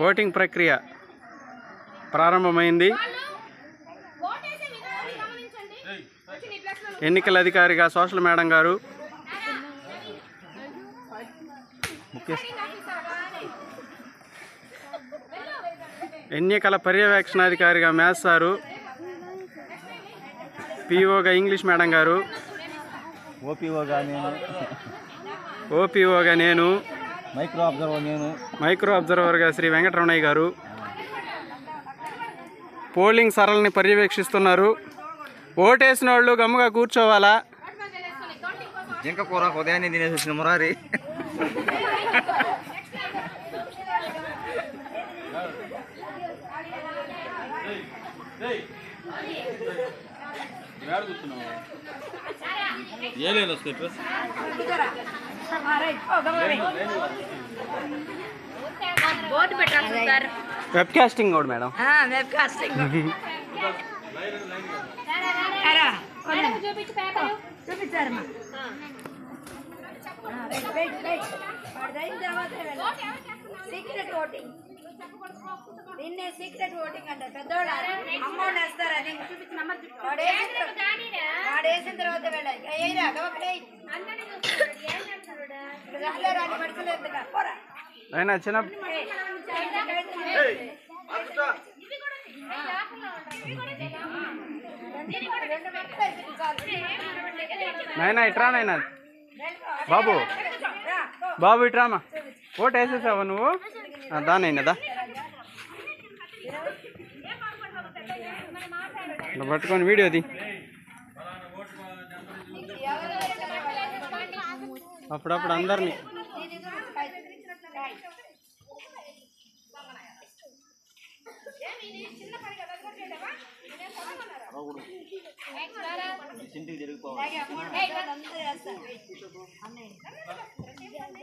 Voting ప్రక్రియ ప్రారంభమైంది. ఎన్నికల అధికారిగా సోషల్ మేడం గారు, ఎన్నికల పర్యవేక్షణాధికారిగా మ్యాథ్స్ సారు, పిఓగా ఇంగ్లీష్ మేడం గారు, ఓపీఓగా నేను, మైక్రో అబ్జర్వర్గా శ్రీ వెంకటరమణయ్య గారు పోలింగ్ సరళిని పర్యవేక్షిస్తున్నారు. ఓటేసిన వాళ్ళు గమ్ముగా కూర్చోవాలా. ఇంకా కూర ఉదయాన్నే తినేసి వచ్చిన మురారి. వెబ్ కాస్టింగ్ కూడా మేడం. చూపించారమ్మా. సీక్రెట్ ఓటింగ్, దీన్నే సీక్రెట్ ఓటింగ్ అంటారు. పెద్దవాళ్ళు అమౌంట్ వేస్తారు. అది వాడేసిన తర్వాత వెళ్ళాలి. అయ్యా ఒకటే రాని పడుకోలేదు పోరా. అయినా చిన్న నైనా ఇట్రా, నైనా బాబు బాబు ఇట్రామా. ఓటు వేసేసావా నువ్వు? దానైనా దా పట్టుకొని వీడియోది. అప్పుడప్పుడు అందరినీ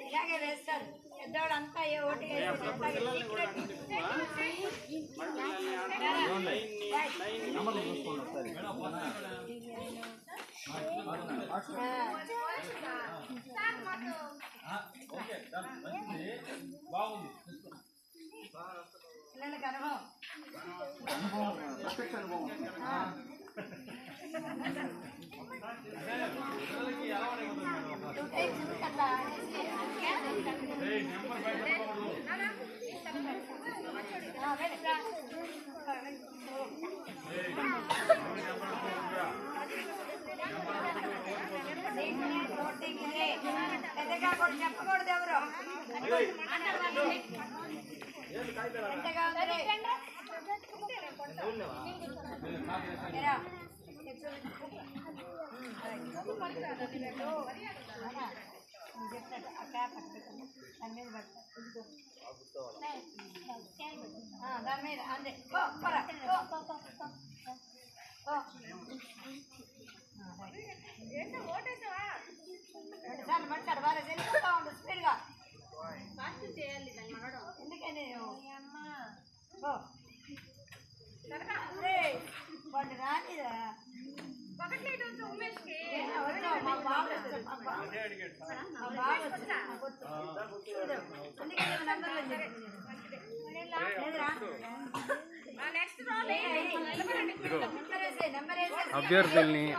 ఇలాగే వేస్తారు పెద్దవాళ్ళంతా. ఏ ఓటు పిల్లలకి అనుభవం. పెద్దగా కూడా చెప్పకూడదు ఎవరు. ఎంతగా దాని మీద అంతే సార్లు పట్టాడు. బాగా వెళ్ళిపోతా ఉండు స్పీడ్గా. ఎందుకని వాడు రానిరా.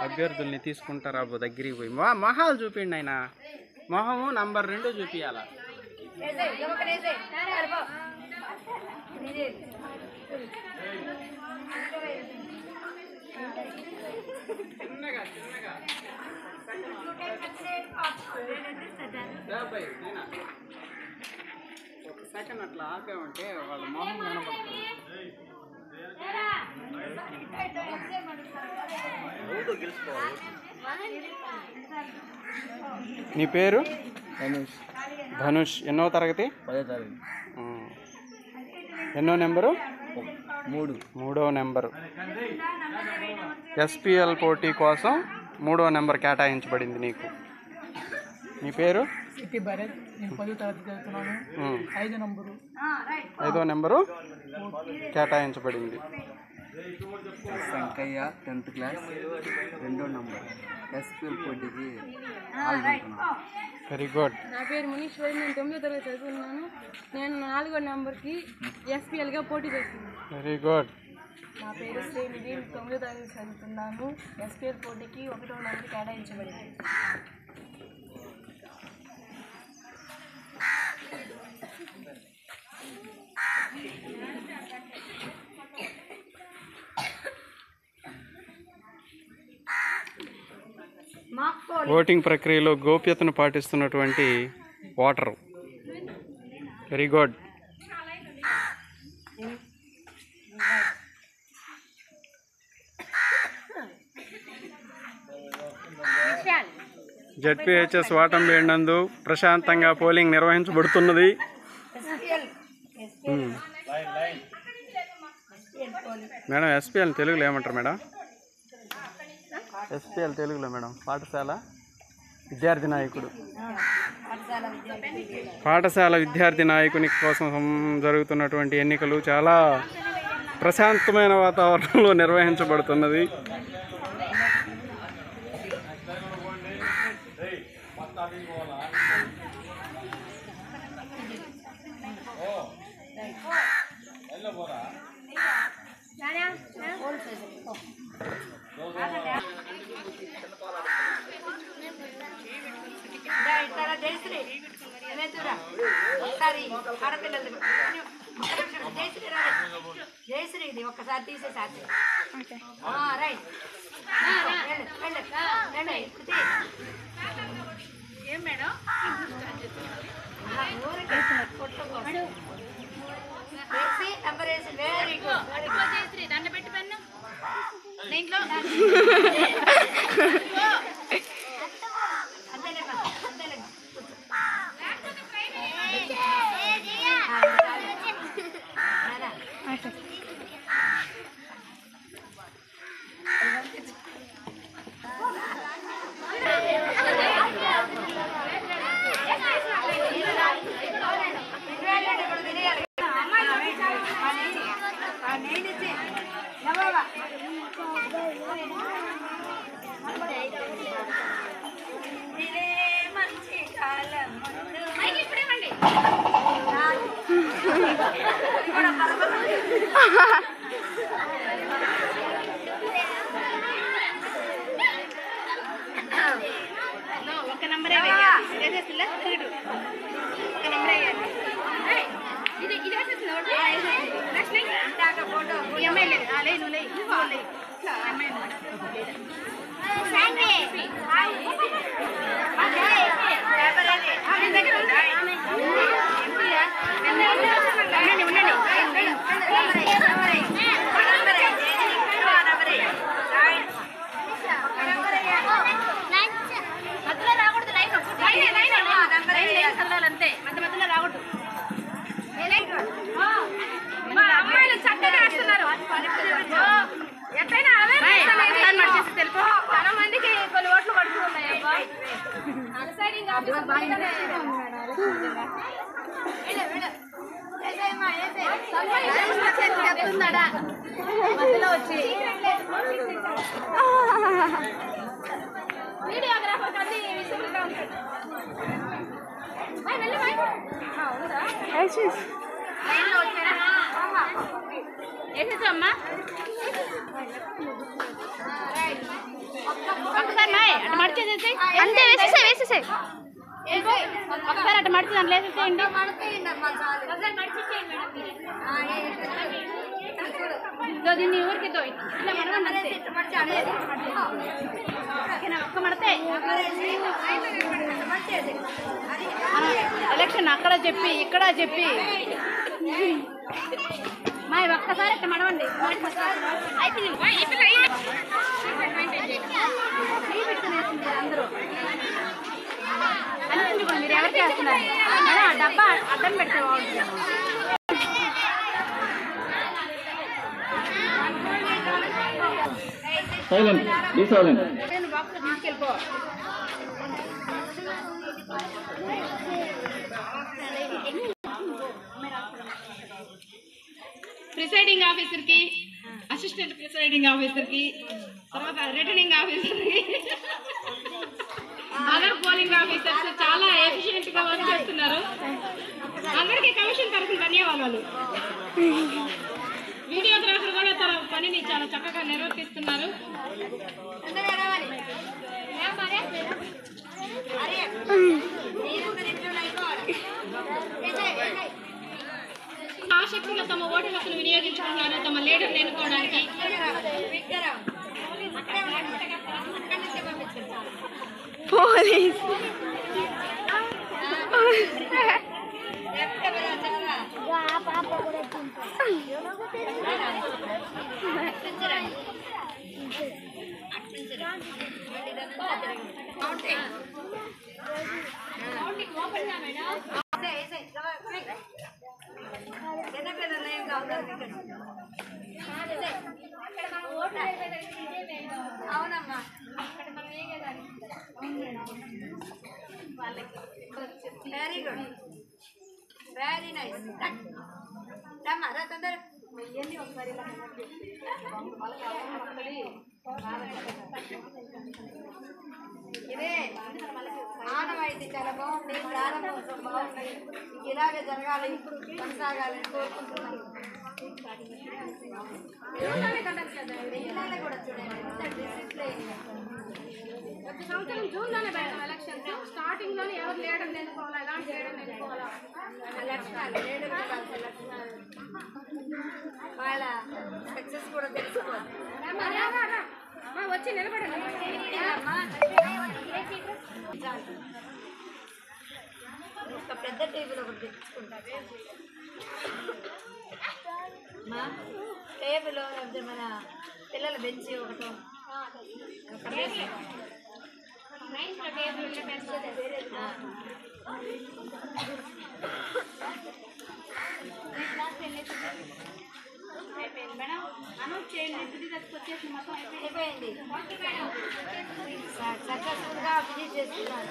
అభ్యర్థుల్ని తీసుకుంటారా దగ్గరికి పోయి మొహాలు చూపిండి. ఆయన మొహము నంబర్ 2 చూపియాలా. ఒక సెకండ్ అట్లా ఆపామంటే వాళ్ళ మొహం కనపడుతుంది. నీ పేరు? ధనుష్. ఎన్నో తరగతి? 10వ తరగతి. ఎన్నో నెంబరు? 3. 3వ నెంబరు. ఎస్పీఎల్ పోటీ కోసం 3వ నెంబర్ కేటాయించబడింది నీకు. నీ పేరు? భరత్. నేను 10వ తరగతి చదువుతున్నాను. 5వ నెంబరు కేటాయించబడింది. సంకయ్య 10th క్లాస్ 2వ నంబర్ ఎస్పీఎల్ పోటీకి వెరీ గుడ్. నా పేరు మునీశ్వరి, నేను 9వ తరగతి చదువుతున్నాను. నేను 4వ నెంబర్కి ఎస్పీఎల్గా పోటీ చేస్తున్నాను. Very good. నా పేరు శ్రీనిధి, 9వ తరగతి చదువుతున్నాను. ఎస్పీఎల్ పోటీకి 1వ నెంబర్ కేటాయించబడింది. ఓటింగ్ ప్రక్రియలో గోప్యతను పాటిస్తున్నటువంటి ఓటరు. Very good. జెడ్పీహెచ్ఎస్ వాటంబేడ్ నందు ప్రశాంతంగా పోలింగ్ నిర్వహించబడుతున్నది. మేడం ఎస్పీఎల్ తెలుగులో ఏమంటారు మేడం? ఎస్పీఎల్ తెలుగులో మేడం పాఠశాల విద్యార్థి నాయకుడు. పాఠశాల విద్యార్థి నాయకుని కోసం జరుగుతున్నటువంటి ఎన్నికలు చాలా ప్రశాంతమైన వాతావరణంలో నిర్వహించబడుతున్నది. ఒకసారి ఆడపిల్లలు జయశ్రీ ఇది ఒక్కసారి తీసేసారి రైట్ ఏం మేడం నంబర్ వేసి వెరీ గుడ్ జయశ్రీ దండ పెట్టి పన్ను దీంట్లో ఒక నంబరే ఒక నంబరే ఇది ఇది ఫోటో ఎమ్మెల్యే చదవాలంతే మధ్య మధ్యలో రాకూడదు. అమ్మాయిలు చక్కగా వేస్తున్నారు. ఎట్లయినా తెలుపు చాలా మందికి కొన్ని ఓట్లు పడుతూ ఉన్నాయి. చెప్తున్నాడా మధ్యలో వచ్చి వీడియోగ్రాఫర్ కంటే విసురుగా ఉంటాడు. వేసేసమ్మా ఒకసారి అటు మడిచేసేసి అంతే వేసేసాయి ఒకసారి అటు మడిచి దాంట్లో వేసేసేయండి. దీన్ని ఊరికి ఇట్లా మడవండి ఒక్క మడితే ఎలక్షన్ అక్కడ చెప్పి ఇక్కడ చెప్పి మా ఒక్కసారి అట్లా మడవండి. అందరూ అనిపించుకోండి మీరు ఎవరికి వేస్తున్నారు డబ్బా అడ్డం పెడితే బాగుంటుంది. బాక్స్ తీసుకెళ్ళిపో. ప్రిసైడింగ్ ఆఫీసర్కి అసిస్టెంట్ ప్రిసైడింగ్ ఆఫీసర్కి, తర్వాత రిటర్నింగ్ ఆఫీసర్కి, అదర్ పోలింగ్ ఆఫీసర్స్ చాలా ఎఫిషియెంట్గా వర్క్ చేస్తున్నారు. అందరికీ కమిషన్ తరఫున ధన్యవాదాలు. వీడియోగ్రాఫర్ కూడా తన పనిని చాలా చక్కగా నిర్వర్తిస్తున్నారు. ఆసక్తిగా తమ ఓటు హక్కును వినియోగించుకుంటున్నారు తమ లీడర్ ఎన్నుకోవడానికి. పోలీస్ అవునమ్మా వెరీ గుడ్ వెరీ నైస్ రా తొందర ఇవన్నీ ఒకసారి ఇదే ఆనవాయితీ చాలా బాగుంది. ప్రారంభోత్సవం బాగుంది. ఇలాగే జరగాలి, కొనసాగాలని కోరుకుంటున్నాను. కూడా చూడండి ప్రతి సంవత్సరం జూన్లోనే పెడతాం ఎలక్షన్స్. స్టార్టింగ్ లోనే ఎవరు లీడర్ ఎన్నుకోవాలా, ఎలాంటి లీడర్ ఎన్నుకోవాలా, లక్షణాలు లీడర్ లక్షణాలు వాళ్ళ సక్సెస్ కూడా తెలుసుకోవాలి. వచ్చి నిలబడండి. ఒక పెద్ద టేబుల్ ఒకటి తెచ్చుకుంటాం. టేబుల్ మన పిల్లల బెంచి ఒకటి మేడం అనౌన్స్ చేయండి. వచ్చేసి మొత్తం అయిపోయింది. సక్సెస్ఫుల్గా ఫినిష్ చేస్తున్నారు.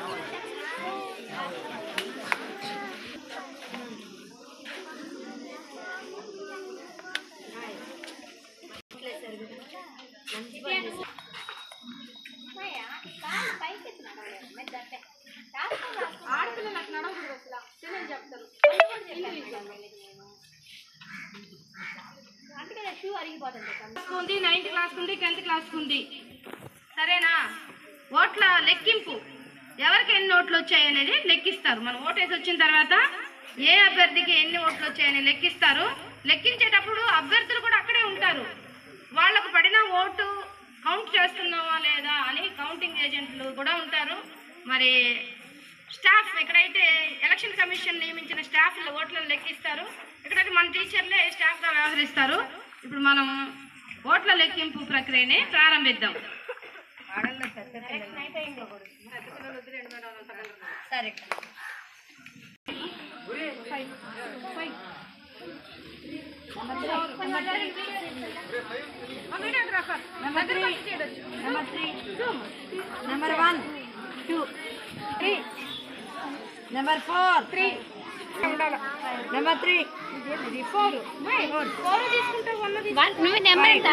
ఆడపిల్లలకు నడవకూడదు అసలు. తెలియని చెప్తారు. 9th క్లాస్ ఉంది, 10th క్లాస్ ఉంది. సరేనా? ఓట్ల లెక్కింపు ఎవరికి ఎన్ని ఓట్లు వచ్చాయనేది లెక్కిస్తారు. మనం ఓటేసి వచ్చిన తర్వాత ఏ అభ్యర్థికి ఎన్ని ఓట్లు వచ్చాయని లెక్కిస్తారు. లెక్కించేటప్పుడు అభ్యర్థులు కూడా అక్కడే ఉంటారు. వాళ్ళకు పడిన ఓటు కౌంట్ చేస్తున్నావా లేదా అని కౌంటింగ్ ఏజెంట్లు కూడా ఉంటారు. మరి స్టాఫ్ ఎక్కడైతే ఎలక్షన్ కమిషన్ నియమించిన స్టాఫ్ ఓట్లను లెక్కిస్తారు. ఇక్కడైతే మన టీచర్లే స్టాఫ్గా వ్యవహరిస్తారు. ఇప్పుడు మనం ఓట్ల లెక్కింపు ప్రక్రియని ప్రారంభిద్దాం. సరే నెంబర్ 1 2 3 నెంబర్ 4 3 నెంబర్ 3 4 తీసుకుంటే నువ్వు నెంబర్ ఎంత?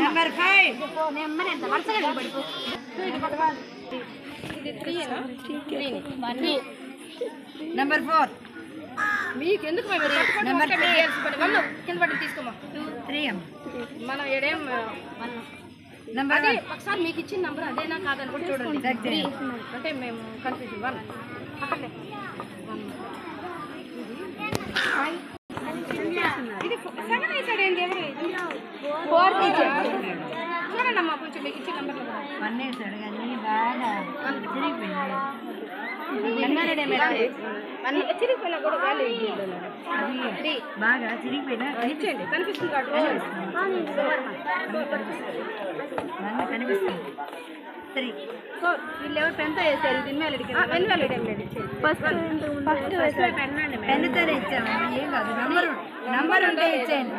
నెంబర్ 5 నెంబర్ ఎంత? వరుసగా పడిపో. ఇది 3 నెంబర్ 4 మీకు ఎందుకు నెంబర్ 3 కింద పడి తీసుకోమా. 3 మనం ఏడేం నెంబర్ ఒకసారి మీకు ఇచ్చిన నెంబర్ అదేనా కాదని కూడా చూడండి. 3 అంటే మేము కన్ఫ్యూజన్ 1 అక్కడే ఇది 7 వేసాడు ఏంటి? ఎవరు 4 చూడండి అమ్మా కొంచెం మీకు ఇచ్చిన నెంబర్ 1 వేసాడు కానీ బాగా చిరిగిపోయినా కూడా బాగా చిరిగిపోయినా ఇచ్చేయండి. కనిపిస్తుంది కనిపిస్తుంది. 3 4 వీళ్ళు ఎవరు పెన్తో వేసారు? ఇన్వాలిడ్ పెన్నుతోనే ఇచ్చాము. ఏం కాదు. నంబర్ ఉంటే ఇచ్చేయండి.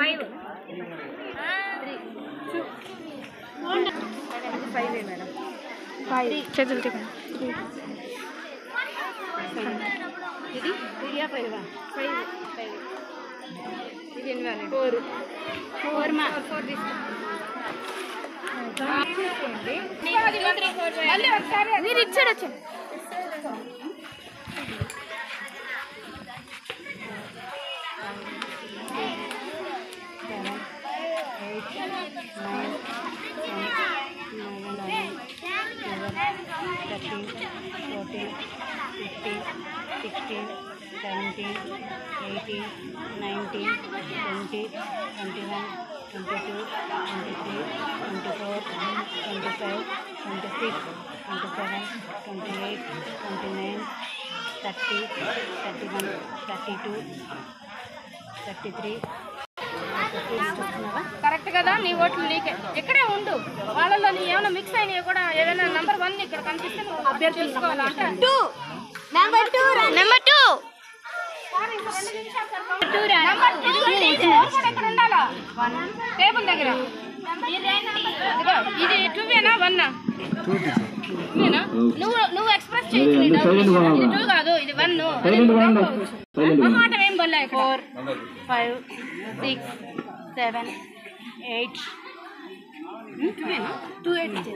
5 5 మేడం. 5 చేతులు ఇది 5 ఇది ఇన్వాలిడ్ 4 మళ్ళీ ఒకసారి మీరు ఇచ్చాడు వచ్చాడు. కరెక్ట్ కదా? నీ ఓట్లు నీకే. ఇక్కడే ఉండు, వాళ్ళలో నీ ఏమైనా మిక్స్ అయినాయి కూడా ఏదైనా నెంబర్ 1 ఇక్కడ కనిపిస్తే అభ్యర్థి తీసుకోవాలంటే నెంబర్ 2 ఇక్కడ ఉండాలా టేబుల్ దగ్గర. ఇది 2 1 నువ్వు ఎక్స్ప్రెస్ చేయొచ్చు. ఇది 2 కాదు, ఇది 1 మాట ఏం బోల్లా. 4 5 6 7 8 2 8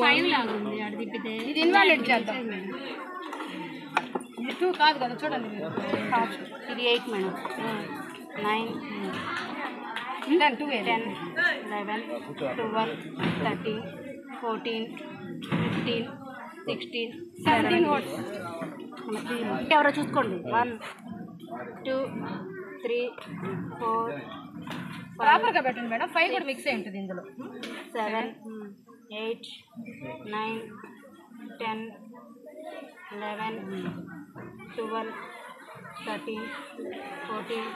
5 లాగా ఉంది. అటు తిప్పితే ఇది ఇన్వాలిడ్ చేద్దాం. ఇది 2 కాదు కదా, చూడండి. ఇది 8 మేడం. 9 10 2 10 11 12 13 14 15 16 17 ఓట్స్. ఎవరో చూసుకోండి. 1 2 3 4 ప్రాపర్గా పెట్టండి మేడం. 5 కూడా మిక్స్ అయి ఉంటుంది ఇందులో. 7 8 9 10 11 12 13 14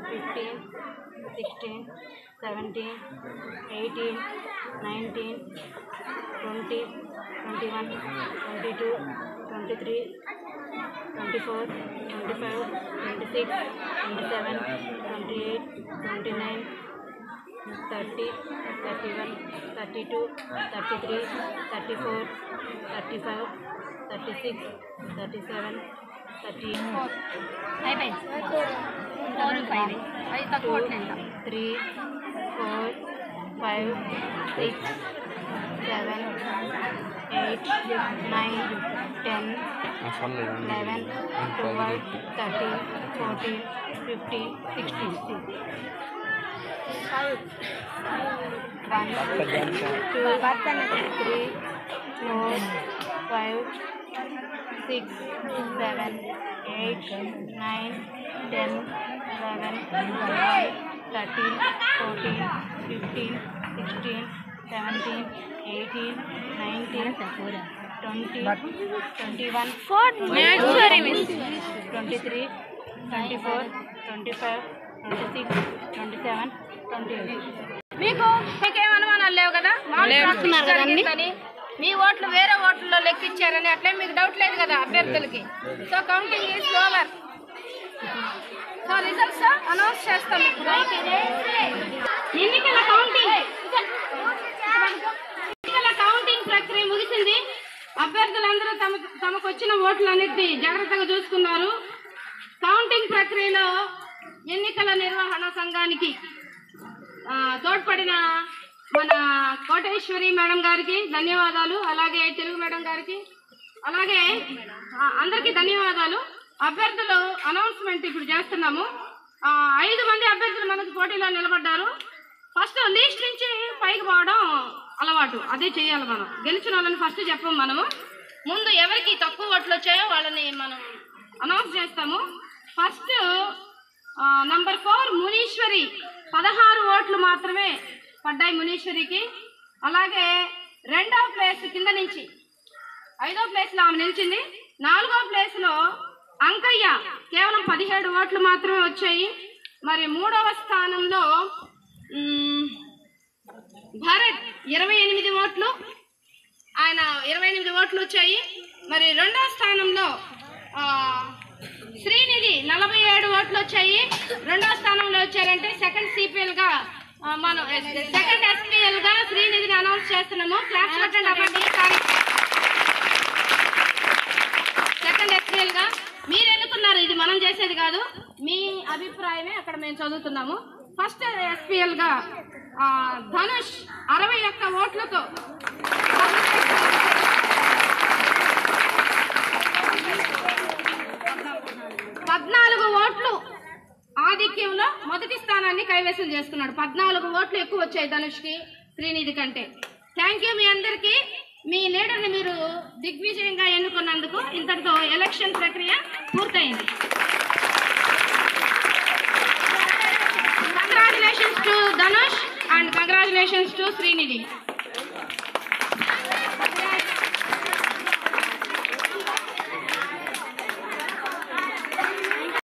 15 16 17 18 19 20 21 22 23 24 25 26 27 28 29 30 31 32 33 34 35 36 37 38 అయిపోయింది. 4 5 అవి తక్కువ ఓట్లే ఇంకా. 3 4 5 6 7 8 9 10 11 12 13 14 15 16 1 2 3 4 5 6 7 8 9 10 11 12 13 14 15 16 17 18 19 20 21 23 24 25 26 27 28. మీకేం అనుమానాలు లేవు కదా? జరిగిందని, మీ ఓట్లు వేరే ఓట్లలో లెక్కించారని అట్లే మీకు డౌట్ లేదు కదా అభ్యర్థులకి. So counting is over. So results announce చేస్తాం ఇప్పుడు. ఎన్నికల కౌంటింగ్ ప్రక్రియ ముగిసింది. అభ్యర్థులందరూ తమకు వచ్చిన ఓట్లన్నిటినీ జాగ్రత్తగా చూసుకున్నారు. కౌంటింగ్ ప్రక్రియలో ఎన్నికల నిర్వహణ సంఘానికి తోడ్పడిన మన కోటేశ్వరి మేడం గారికి ధన్యవాదాలు, అలాగే తెలుగు మేడం గారికి, అలాగే అందరికీ ధన్యవాదాలు. అభ్యర్థులు అనౌన్స్మెంట్ ఇప్పుడు చేస్తున్నాము. 5 మంది అభ్యర్థులు మనకు పోటీలో నిలబడ్డారు. ఫస్ట్ లీస్ట్ నుంచి పైకి పోవడం అలవాటు, అదే చేయాలి మనం. గెలిచిన వాళ్ళని ఫస్ట్ చెప్పం మనము. ముందు ఎవరికి తక్కువ ఓట్లు వచ్చాయో వాళ్ళని మనం అనౌన్స్ చేస్తాము. ఫస్ట్ నంబర్ 4 మునీశ్వరి, 16 ఓట్లు మాత్రమే పడ్డాయి మునీశ్వరికి. అలాగే 2వ ప్లేస్ కింద నుంచి 5వ ప్లేస్లో ఆమె నిలిచింది. 4వ ప్లేస్లో అంకయ్య, కేవలం 17 ఓట్లు మాత్రమే వచ్చాయి. మరి 3వ స్థానంలో భరత్ 28 ఓట్లు, ఆయన 28 ఓట్లు వచ్చాయి. మరి 2వ స్థానంలో శ్రీనిధి 47 ఓట్లు వచ్చాయి. 2వ స్థానంలో వచ్చారంటే సెకండ్ సిపిఎల్గా మనం సెకండ్ ఎస్పీఎల్గా శ్రీనిధిని అనౌన్స్ చేస్తున్నాము. క్లాస్ పెట్టండి అవ్వండి. సెకండ్ ఎస్పీఎల్గా మీరు ఎన్నుకున్నారు, ఇది మనం చేసేది కాదు. మీ అభిప్రాయమే అక్కడ మేము చదువుతున్నాము. ఫస్ట్ SPL గా ధనుష్ 61 ఓట్లతో 14 ఓట్లు ఆధిక్యంలో మొదటి స్థానాన్ని కైవసం చేసుకున్నాడు. 14 ఓట్లు ఎక్కువ వచ్చాయి ధనుష్కి శ్రీనిధి కంటే. థ్యాంక్ యూ మీ అందరికీ. మీ లీడర్ని మీరు దిగ్విజయంగా ఎన్నుకున్నందుకు ఇంతటితో ఎలక్షన్ ప్రక్రియ పూర్తయింది. Congratulations to Dhanush and congratulations to Srinidhi.